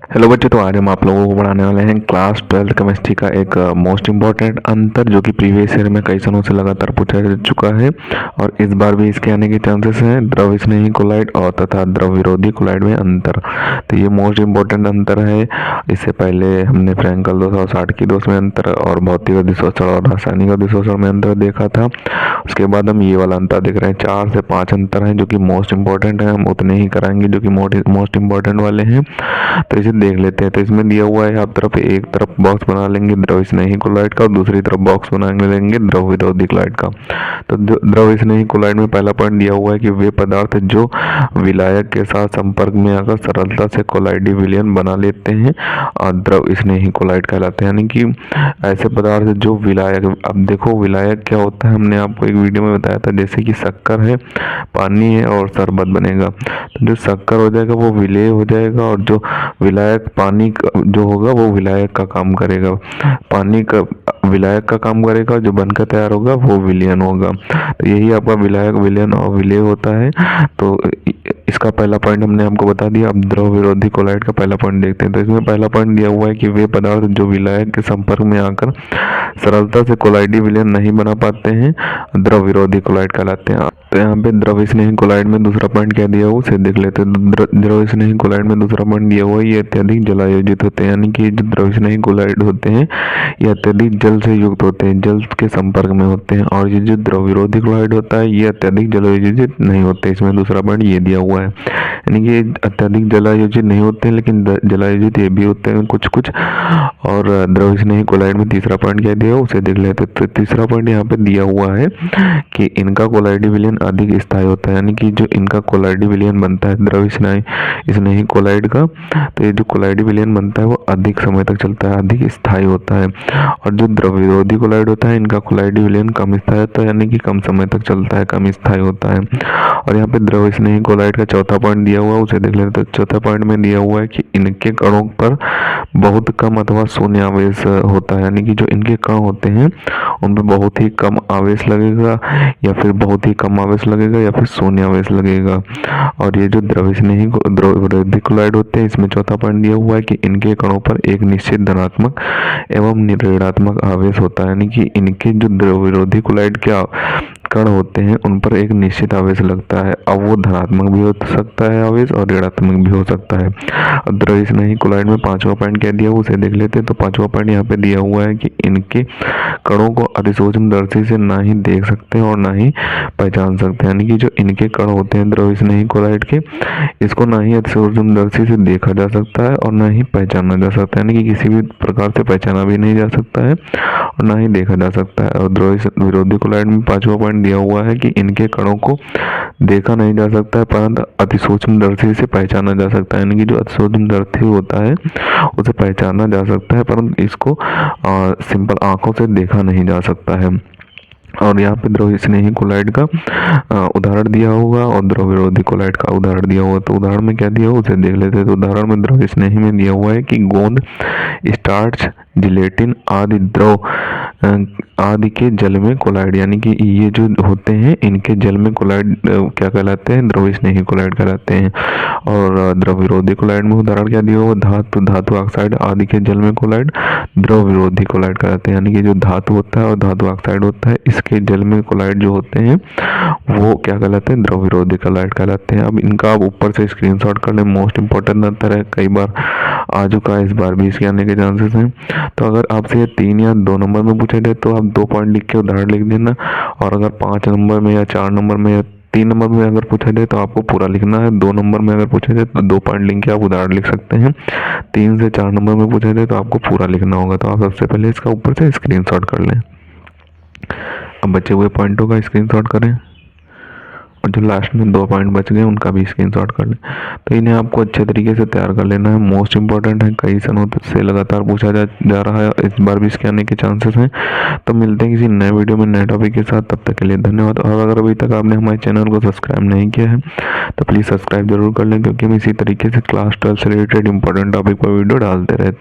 Hello बच्चों, तो आज हम आप लोगों को पढ़ाने वाले हैं क्लास 12 केमिस्ट्री का एक मोस्ट इम्पॉर्टेंट अंतर जो कि प्रीवियस ईयर में कई सालों से लगातार पूछा जा चुका है और इस बार भी इसके आने के चांसेस हैं। द्रव स्नेही कोलाइड और तथा द्रव विरोधी कोलाइड में अंतर, तो ये मोस्ट इम्पॉर्टेंट अंतर है। इससे पहले हमने फ्रैंकल 260 की दोष में अंतर और भौतिक अधिशोषण और रासायनिक अधिशोषण में अंतर देखा था। उसके बाद हम ये वाला अंतर देख रहे हैं। 4 से 5 अंतर हैं जो कि मोस्ट इम्पॉर्टेंट है, हम उतने ही कराएंगे जो कि मोस्ट इम्पॉर्टेंट वाले हैं। तो इसे देख लेते हैं। तो इसमें दिया हुआ है, आप तरफ एक तरफ बॉक्स बना लेंगे द्रव स्नेही कोलाइड का और दूसरी तरफ बॉक्स बना लेंगे द्रव विरोधी कोलाइड का। तो द्रव स्नेही कोलाइड में पहला पॉइंट दिया हुआ है कि वे पदार्थ जो विलायक के साथ संपर्क में आकर सरलता से कोलाइडी विलयन बना लेते हैं और द्रव स्नेही कोलाइड कहलाते हैं। यानी कि ऐसे पदार्थ जो विलायक, अब देखो विलायक क्या होता है, हमने आपको एक वीडियो में बताया था। जैसे कि शक्कर है, पानी है और शरबत बनेगा, तो जो शक्कर हो जाएगा वो विलेय हो जाएगा और जो विलायक पानी जो होगा वो विलायक का काम करेगा, पानी का विलायक का काम करेगा, जो बनकर तैयार होगा वो विलयन होगा। तो यही आपका विलायक, विलयन और विलेय होता है। तो इसका पहला पॉइंट हमने आपको बता दिया। अब द्रव विरोधी कोलाइड का पहला पॉइंट देखते हैं। तो इसमें पहला पॉइंट दिया हुआ है कि वे पदार्थ जो विलायक के संपर्क में आकर सरलता से कोलाइडी विलयन नहीं बना पाते हैं द्रव विरोधी कोलाइड कहलाते हैं। तो यहाँ पे द्रव स्नेही कोलाइड में दूसरा पॉइंट क्या दिया हुआ उसे देख लेते हैं। द्रव स्नेही कोलाइड में दूसरा पॉइंट दिया हुआ है, ये अत्यधिक जलायोजित होते हैं। यानी कि जो द्रव स्नेही कोलाइड होते हैं ये अत्यधिक जल से युक्त होते हैं, जल के संपर्क में होते हैं। और ये जो द्रव विरोधी कोलाइड होता है ये अत्यधिक जलायोजित नहीं होते। इसमें दूसरा पॉइंट ये दिया हुआ है, यानी कि अत्यधिक जलायोजित नहीं होते हैं लेकिन जलायोजित ये भी होते हैं कुछ कुछ। और द्रव स्नेही कोलाइड में तीसरा पॉइंट क्या दिया उसे देख लेते। तो तीसरा पॉइंट यहाँ पे दिया हुआ है कि इनका कोलाइडी विलयन अधिक स्थायी होता है। यानी कि जो इनका कोलाइडी विलयन बनता है द्रव स्नेही कोलाइड का, तो ये जो कोलाइडी विलयन बनता है वो अधिक समय तक चलता है, अधिक स्थायी होता है। और जो द्रव विरोधी कोलाइड होता है इनका कोलाइडी विलयन कम स्थायी होता है, यानी कि कम समय तक चलता है, कम स्थायी होता है। और यहाँ पे द्रव स्नेही कोलाइड का चौथा पॉइंट दिया हुआ है उसे देख लेते। तो चौथा पॉइंट में दिया हुआ है कि इनके कणों पर बहुत कम अथवा शून्य आवेश होता है। यानी कि जो इनके कण होते हैं उन पर बहुत ही कम आवेश लगेगा, या फिर बहुत ही कम आवेश लगेगा, या फिर शून्य आवेश लगेगा। और ये जो द्रव स्नेही द्रव विरोधी कोलाइड होते हैं इसमें चौथा पॉइंट दिया हुआ है कि इनके कणों पर एक निश्चित धनात्मक एवं ऋणात्मक आवेश होता है। यानी कि इनके जो द्रव विरोधी कोलाइड के कण होते हैं उन पर एक निश्चित आवेश लगता है। अब वो धनात्मक भी हो सकता है आवेश और ऋणात्मक भी हो सकता है। अब द्रव स्नेही कोलाइड में पांचवा पॉइंट क्या दिया हुआ उसे देख लेते हैं। तो पांचवा पॉइंट यहाँ पे दिया हुआ है कि इनके कणों को अधिसूक्ष्मदर्शी से ना ही देख सकते हैं और ना ही पहचान सकते हैं। यानी कि जो इनके कण होते हैं द्रव स्नेही कोलाइड के, इसको ना ही अधिसूक्ष्मदर्शी से देखा जा सकता है और ना ही पहचाना जा सकता है। यानी कि किसी भी प्रकार से पहचाना भी नहीं जा सकता है और ना ही देखा जा सकता है। और द्रव विरोधी कोलाइड में पांचवा पॉइंट दिया हुआ है कि इनके कणों को देखा नहीं जा सकता है परंतु अतिसूक्ष्मदर्शी से पहचाना जा सकता है। यानी कि जो अतिसूक्ष्मदर्शी होता है उसे पहचाना जा सकता है परंतु इसको सिंपल आंखों से देखा नहीं जा सकता है। और यहाँ पे द्रव स्नेही कोलाइड का उदाहरण दिया होगा और द्रव विरोधी कोलाइड का उदाहरण दिया होगा। तो उदाहरण में क्या दिया हुआ उसे देख लेते हैं। तो उदाहरण में द्रव स्नेही में दिया हुआ है कि गोंद, स्टार्च, जिलेटिन आदि द्रव आदि के जल में कोलाइड, यानी कि ये जो होते हैं इनके जल में कोलाइड क्या कहलाते हैं, द्रव स्नेही कोलाइड कहलाते हैं। और द्रव विरोधी कोलाइड में उदाहरण क्या दिया हुआ, धातु ऑक्साइड आदि के जल में कोलाइड द्रव विरोधी कोलाइड कहलाते हैं। यानी कि जो धातु होता है और धातु ऑक्साइड होता है इसके जल में कोलाइड जो होते हैं वो क्या कहलाते हैं, द्रव विरोधी कोलाइड कहलाते हैं। अब इनका आप ऊपर से स्क्रीनशॉट कर लें, मोस्ट इंपॉर्टेंट अंतर है, कई बार आ चुका है, इस बार भी इसके आने के चांसेस हैं। तो अगर आपसे ये 3 या 2 नंबर में पूछा जाए तो आप 2 पॉइंट लिख के उदाहरण लिख देना, और अगर 5 नंबर में या 4 नंबर में या 3 नंबर में अगर पूछा जाए तो आपको पूरा लिखना है। 2 नंबर में अगर पूछा जाए तो 2 पॉइंट लिख के आप उदाहरण लिख सकते हैं। 3 से 4 नंबर में पूछा जाए तो आपको पूरा लिखना होगा। तो आप सबसे पहले इसका ऊपर से स्क्रीनशॉट कर लें। अब बचे हुए पॉइंटों का स्क्रीनशॉट करें और जो लास्ट में 2 पॉइंट बच गए उनका भी स्क्रीनशॉट कर लें। तो इन्हें आपको अच्छे तरीके से तैयार कर लेना है, मोस्ट इंपॉर्टेंट है, कई सालों से लगातार पूछा जा रहा है, इस बार भी इसके आने के चांसेस हैं। तो मिलते हैं किसी नए वीडियो में नए टॉपिक के साथ, तब तक के लिए धन्यवाद। और अगर अभी तक आपने हमारे चैनल को सब्सक्राइब नहीं किया है तो प्लीज़ सब्सक्राइब जरूर कर लें, क्योंकि हम इसी तरीके से क्लास 12 से रिलेटेड इंपॉर्टेंट टॉपिक पर वीडियो डालते रहते हैं।